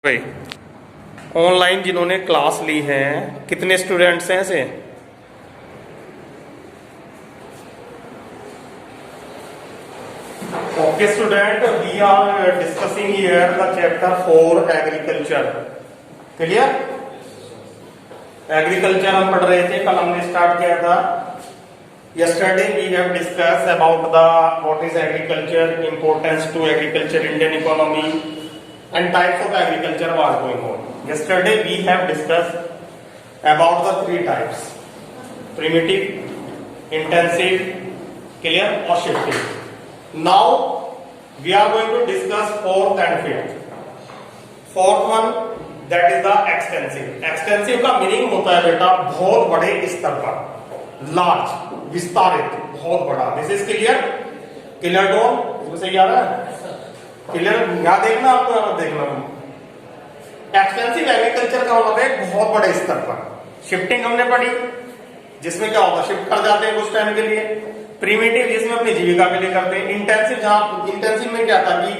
भाई ऑनलाइन जिन्होंने क्लास ली है कितने स्टूडेंट्स हैं ऐसे? Okay student, we are discussing here the chapter 4 agriculture. Clear? Agriculture हम पढ़ रहे थे, कल हमने स्टार्ट किया था। yesterday we have discussed about the what is agriculture, importance to agriculture, Indian economy and types of agriculture was going on. Yesterday we have discussed about the three types: primitive, intensive, clear or shifting. Now we are going to discuss fourth and fifth. Fourth one, that is the extensive. Extensive का meaning होता है बेटा बहुत बड़े स्तर पर, large, विस्तारित, बहुत बड़ा। This is clear? Clear done? इसमें से क्या आ रहा है? क्लियर? यहां देखना, आपको यहां देखना। एक्सटेंसिव एग्रीकल्चर का मतलब है बहुत बड़े स्तर पर। शिफ्टिंग हमने पढ़ी, जिसमें क्या होता है, शिफ्ट कर जाते हैं कुछ टाइम के लिए। प्रीमिटिव, जिसमें अपनी जीविका के लिए करते हैं। इंटेंसिव, जहां इंटेंसिव में क्या था कि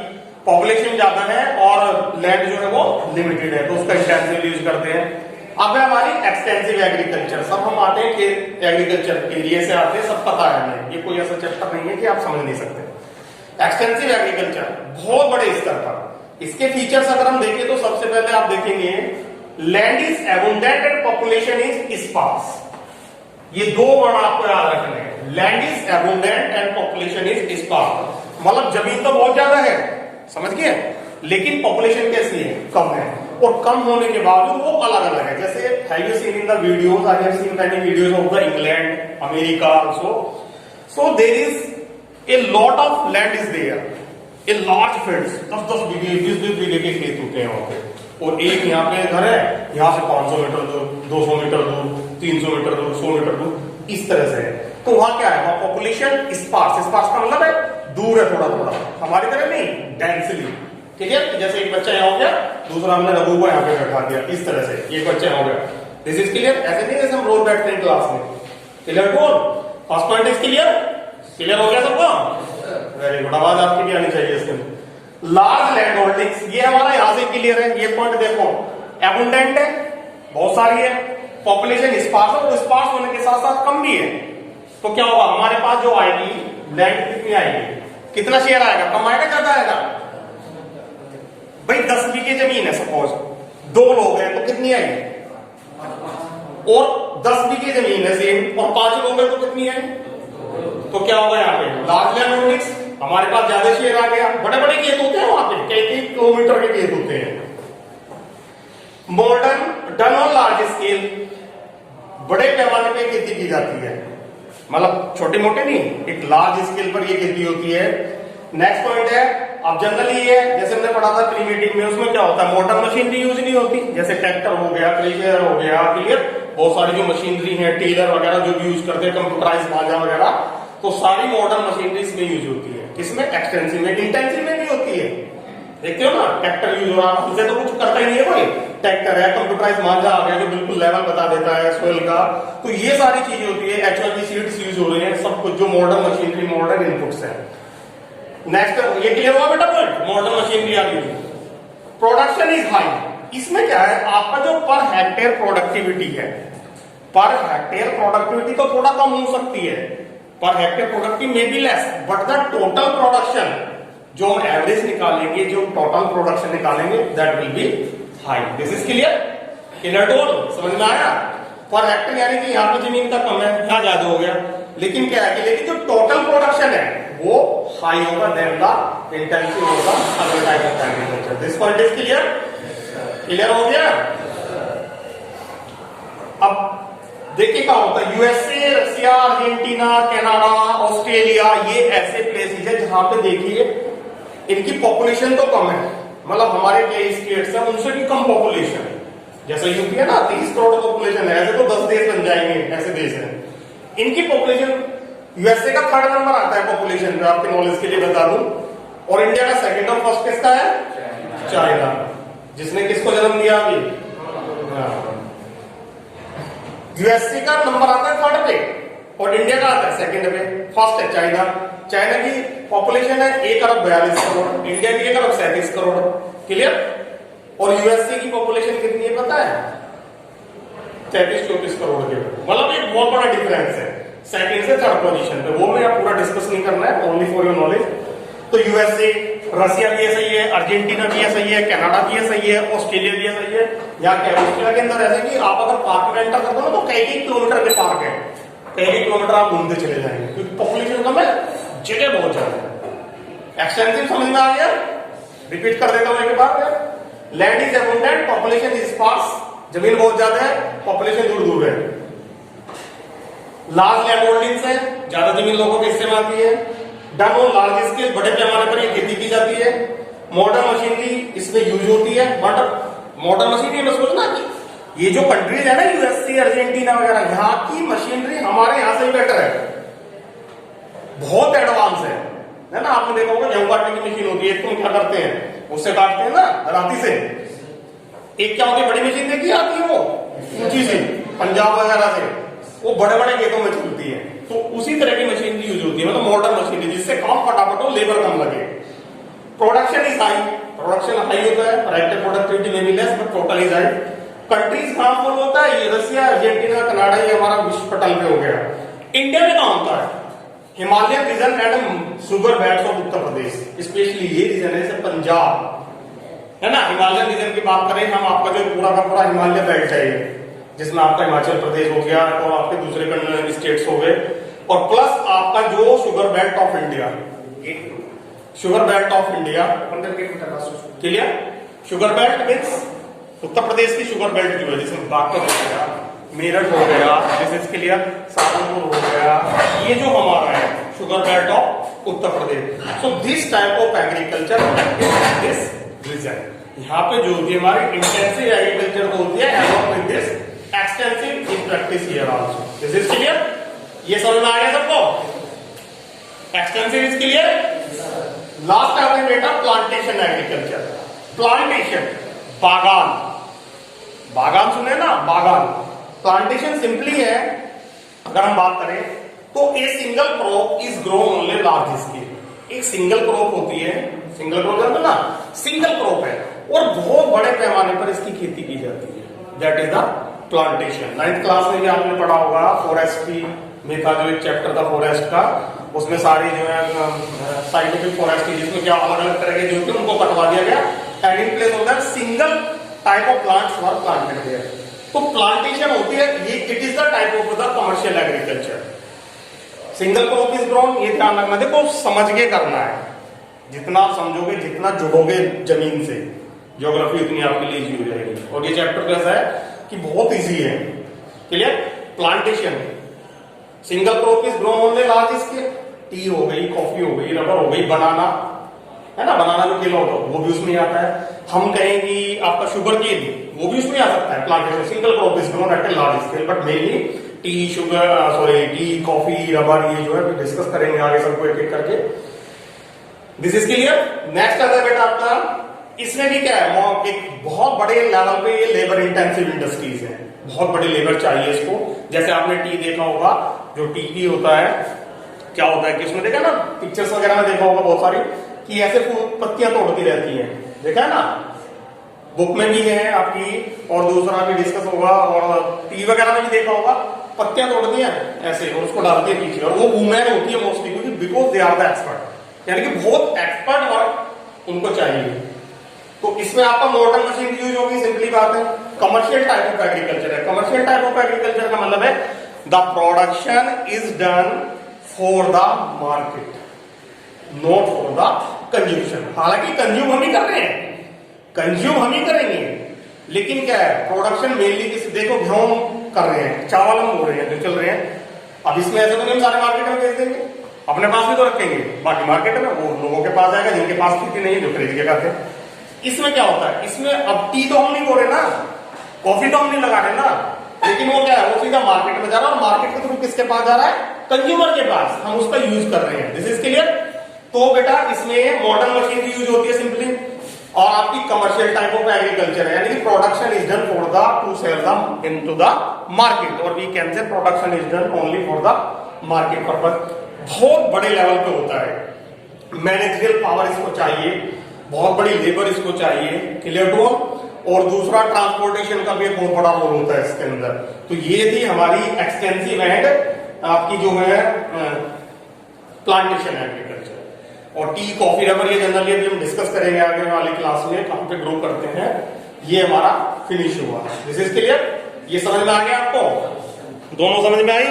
पॉपुलेशन ज्यादा है और लैंड जो है वो लिमिटेड है, तो उसका इंटेंसिव यूज करते हैं। अब है हमारी एक्सटेंसिव एग्रीकल्चर। सब हम आते हैं कि एग्रीकल्चर के लिए से आते हैं, सब पता है हमें, ये कोई ऐसा चैप्टर नहीं है कि आप समझ नहीं सकते। एक्सटेंसिव एग्रीकल्चर बहुत बड़े स्तर पर। इसके फीचर्स अगर हम देखें तो सबसे पहले आप देखेंगे land is abundant and population is sparse. ये दो वर्ड आपको याद रखने हैं, land is abundant and population is sparse. मतलब जमीन तो बहुत ज्यादा है, समझ गए, लेकिन पॉपुलेशन कैसी है? कम है। और कम होने के बावजूद वो अलग अलग है। जैसे have you seen in the videos, I have seen many videos of the England, America also. So there is a lot of land is there, a large fields, 10-10 बीघे 20-20 बीघे के खेत होते हैं वहां पे। और एक यहाँ पे घर है, यहाँ से 500 मीटर दूर, 200 मीटर दूर, 300 मीटर दूर, 100 मीटर दूर, इस तरह से है। तो वहां क्या है, वहां पॉपुलेशन स्पार्स। स्पार्स का मतलब है दूर है, थोड़ा थोड़ा, हमारी तरह नहीं, डेंसली। ठीक है? जैसे एक बच्चा यहाँ हो गया, दूसरा हमने रघु को यहाँ पे बैठा दिया, इस तरह से एक बच्चा यहाँ हो गया। This is clear? ऐसे नहीं जैसे हम रोज बैठते हैं क्लास में। क्लियर बोल? First point is clear? Clear हो गया सबको? वेरी गुड, आवाज आपकी भी आनी चाहिए इसमें। लार्ज लैंड होल्डिंग्स, ये हमारा यहां से क्लियर है। ये पॉइंट देखो, एबुंडेंट है, बहुत सारी है, पॉपुलेशन स्पार्स है, और स्पार्स होने के साथ साथ कम भी है। तो क्या होगा, हमारे पास जो आएगी लैंड कितनी आएगी, कितना शेयर आएगा, कम आएगा ज्यादा आएगा? भाई 10 बीघे जमीन है, सपोज 2 लोग हैं तो कितनी आएगी? और 10 बीघे जमीन है सेम, और 5 लोग हैं तो कितनी आएगी? तो क्या होगा यहाँ पे, लार्ज लैंड होल्डिंग्स, हमारे पास ज्यादा शेयर आ गया। बड़े बड़े खेत होते हैं वहां पे, कई किलोमीटर के खेत होते हैं। Modern done on large scale, बड़े पैमाने पे खेती की जाती है, मतलब छोटे मोटे नहीं, एक लार्ज स्केल पर ये खेती होती है। नेक्स्ट पॉइंट है, अब जनरली ये जैसे हमने पढ़ा था प्रीमिटिव में, उसमें क्या होता है, मॉडर्न मशीनरी यूज नहीं होती, जैसे ट्रैक्टर हो गया, थ्रेशर हो गया, क्लियर, बहुत सारी जो मशीनरी है, टेलर वगैरह जो भी यूज करते हैं, कंप्यूटराइज भाजा वगैरह, तो सारी मॉडर्न मशीनरी इसमें यूज होती है। किसमें? एक्सटेंसिव में। इंटेंसिव में नहीं होती है, देखते हो ना, ट्रैक्टर यूज हो रहा है, उसे तो कुछ करता ही नहीं है कोई, ट्रैक्टर है, कंप्यूटराइज भाजा आ गया जो बिल्कुल लेवल बता देता है सोइल का। तो ये सारी चीजें होती है, एचवाई सीड्स यूज हो रही है, सब कुछ जो मॉडर्न मशीनरी, मॉडर्न इनपुट्स है। नेक्स्ट, ये क्लियर हुआ बेटा point? Modern machinery are use. Production is high, इसमें क्या है, आपका जो पर हेक्टेयर प्रोडक्टिविटी है, पर हेक्टेयर प्रोडक्टिविटी तो थोड़ा कम हो सकती है, पर हेक्टेयर प्रोडक्टिव में be less, but the total production जो हम एवरेज निकालेंगे, जो टोटल प्रोडक्शन निकालेंगे, that will be high. This is clear? Clear toll? समझ में आया? पर हेक्टेयर यानी कि यहाँ पे जमीन का कम है, यहाँ ज्यादा हो गया, लेकिन क्या है कि लेकिन जो टोटल प्रोडक्शन है वो हाई होगा देन द इंटेंसिव होगा other type of agriculture. This point is clear? Clear हो गया? अब देखिए क्या होता है, USA, Russia, Argentina, Canada, Australia, ये ऐसे प्लेसेस है जहां पे देखिए इनकी पॉपुलेशन तो कम है, मतलब हमारे कई स्टेट्स हैं उनसे भी कम पॉपुलेशन है। जैसे यूपी है ना, 30 करोड़ पॉपुलेशन है, ऐसे तो 10 देश बन जाएंगे, ऐसे देश हैं। इनकी पॉपुलेशन, यूएसए का 3rd नंबर आता है पॉपुलेशन में, आपके नॉलेज के लिए बता दूं, और इंडिया का 2nd और 1st किसका है? चाइना, जिसने किसको जन्म दिया अभी? यूएसए का नंबर आता है 3rd पे, और इंडिया का आता है 2nd पे, 1st है चाइना। चाइना की पॉपुलेशन है 1 अरब 42 करोड़, इंडिया की 1 अरब 37 करोड़। क्लियर? और यूएसए की पॉपुलेशन कितनी है पता है? 33-34 करोड़ के, मतलब एक बहुत बड़ा डिफरेंस है सेकंड से थर्ड पोजीशन पे। वो मैं आप पूरा डिस्कस नहीं करना है, ओनली फॉर योर नॉलेज। तो यूएसए, रशिया भी ऐसा ही है, अर्जेंटीना भी ऐसा ही है, कनाडा भी ऐसा ही है, ऑस्ट्रेलिया भी ऐसा ही है। यहाँ क्या ऑस्ट्रेलिया के अंदर ऐसा कि आप अगर पार्क में एंटर करते हो ना तो कई किलोमीटर के पार्क है, कई किलोमीटर आप घूमते चले जाएंगे क्योंकि पॉपुलेशन कम है, जगह बहुत ज्यादा है। एक्सटेंसिव समझ में आ गया? रिपीट कर देता हूं एक बार। Land is abundant, population is sparse, जमीन बहुत ज्यादा है, पॉपुलेशन दूर दूर है। लार्ज लैंड होल्डिंग्स है, ज्यादा जमीन लोगों के हिस्से में आती है। डन ऑन लार्ज स्केल, बड़े पैमाने पर ये खेती की जाती है। मॉडर्न मशीनरी इसमें यूज होती है। मॉडर्न मशीनरी में सोचना कि ये जो कंट्रीज है ना यूएसए, अर्जेंटीना वगैरह, यहाँ की मशीनरी हमारे यहाँ से ही बेटर है, बहुत एडवांस है ना। आपने देखा होगा गेहूं काटने की मशीन होती है, तुम क्या करते हैं उससे काटते हैं ना राती से। एक क्या होती है बड़ी मशीन देखी आती है वो ऊंची सी, पंजाब वगैरह से, वो बड़े बड़े खेतों में चलती है। तो उसी तरह की मशीन यूज होती है, मतलब मॉडर्न मशीन जिससे काम फटाफट हो, लेबर कम लगे। Production is high, production high होता है, राइट प्रोडक्टिविटी में भी less but total is high. Countries कहां फॉल होता है? ये रशिया, अर्जेंटीना, कनाडा, ये हमारा विश्व पटल पे हो गया। इंडिया में कहां होता है? Himalayan region and sugar belt of Uttar Pradesh, specially ये रीजन है जैसे पंजाब है ना। हिमालयन रीजन की बात करें हम, आपका जो पूरा का पूरा हिमालय बेल्ट चाहिए, जिसमें आपका हिमाचल प्रदेश हो गया और आपके दूसरे स्टेट्स हो गए, और प्लस आपका जो sugar belt of India, sugar belt of India clear. Sugar belt means Uttar Pradesh की शुगर बेल्ट जो है, जिसमें बागपत हो गया, मेरठ हो गया, दिस इज क्लियर, सहारनपुर हो गया, ये जो हमारा है sugar belt of Uttar Pradesh. So this type of agriculture this region, यहाँ पे जो होती है हमारी इंटेंसिव एग्रीकल्चर होती है, along with this extensive in practice here also. This is clear? ये समझ में आ गया सबको? Extensive is clear. लास्ट आपने बेटा प्लांटेशन एग्रीकल्चर। प्लांटेशन बागान, बागान सुने ना, बागान। प्लांटेशन सिंपली है, अगर हम बात करें तो a single crop is grown only large scale. एक सिंगल क्रॉप होती है, सिंगल क्रॉप जानते ना, सिंगल क्रॉप है और बहुत बड़े पैमाने पर इसकी खेती की जाती है, that is the plantation. 9th class में भी आपने पढ़ा होगा, फॉरेस्ट्री में था जो एक चैप्टर था फॉरेस्ट का, उसमें सारी जो है साइंटिफिक फॉरेस्ट्री, जिसमें क्या अलग अलग तरह के जो थे उनको कटवा दिया गया, and in place of that single type of plants were planted there. तो प्लांटेशन होती है ये, it is the type of the commercial agriculture. Single crop is grown, ये ध्यान रखना, देखो समझ के करना है, जितना आप समझोगे, जितना जुड़ोगे जमीन से, ज्योग्राफी उतनी आपके लिए इजी हो जाएगी। और ये चैप्टर कैसा है कि बहुत इजी है, clear. Plantation, single crop is grown only large scale. T हो गई, कॉफी हो गई, रबर हो गई, बनाना है ना, बनाना जो केला होता है वो भी उसमें आता है। हम कहेंगे आपका शुगर केन, वो भी उसमें आ सकता है। Plantation single crop is grown at a large scale, but mainly T, sugar, sorry T, coffee, rubber, ये जो है डिस्कस करेंगे आगे सबको एक एक करके। This is clear. नेक्स्ट आता है बेटा आपका, इसमें भी क्या है, एक बहुत बड़े लेवल पे ये लेबर इंटेंसिव इंडस्ट्रीज है, बहुत बड़ी लेबर चाहिए इसको। जैसे आपने टी देखा होगा, जो टी होता है, क्या होता है कि उसमें देखा ना पिक्चर्स वगैरह में देखा होगा बहुत सारी, कि ऐसे पत्तियां तोड़ती रहती हैं, देखा है ना, बुक में भी है आपकी, और दूसरा भी डिस्कस होगा, और टी वगैरह में भी देखा होगा, पत्तियां तोड़ती हैं ऐसे और उसको डालती है पीछे, और वो वुमेन होती है मोस्टली, क्योंकि because they are the expert, यानी कि बहुत एक्सपर्ट वर्क उनको चाहिए। तो इसमें आपका मॉडर्न मशीन यूज होगी, सिंपली बात है। कमर्शियल टाइप ऑफ एग्रीकल्चर है। कमर्शियल टाइप ऑफ एग्रीकल्चर का मतलब है the production is done for the market, not for the consumption. हालांकि कंज्यूम हम ही कर रहे हैं, कंज्यूम हम ही करेंगे, लेकिन क्या है, प्रोडक्शन मेनली किसी, देखो गेहूं कर रहे हैं, चावल हम हो रहे हैं जो चल रहे हैं, अब इसमें ऐसा तो नहीं हम सारे मार्केट में बेच देंगे, अपने पास भी तो रखेंगे, बाकी मार्केट में वो लोगों के पास जाएगा जिनके पास खेती नहीं है, जो खरीद के खाते हैं। इसमें क्या होता है, इसमें अब टी तो हम नहीं बोल रहे ना, कॉफी तो हम नहीं लगा रहे ना, लेकिन वो क्या है, वो सीधा मार्केट में जा रहा है, और मार्केट के थ्रू किसके पास जा रहा है, कंज्यूमर के पास, हम उसका यूज कर रहे हैं। This is clear. तो बेटा इसमें मॉडर्न मशीन की यूज होती है सिंपली, और आपकी कमर्शियल टाइप ऑफ एग्रीकल्चर है, यानी कि production is done for the to sell the into the market, और we can say production is done only for the market purpose. बहुत बड़े लेवल पे होता है, मैनेजरियल पावर इसको चाहिए, बहुत बड़ी लेबर इसको चाहिए, क्लियर टू ऑल। और दूसरा ट्रांसपोर्टेशन का भी एक बहुत बड़ा रोल होता है इसके अंदर। तो ये थी हमारी एक्सटेंसिव एंड आपकी जो है प्लांटेशन एग्रीकल्चर। और टी कॉफी रबर ये जनरली अभी हम डिस्कस करेंगे आगे वाली क्लास में, कहां पे ग्रो करते हैं। ये हमारा फिनिश हुआ। This is clear? ये समझ में आ गया आपको? दोनों समझ में आई?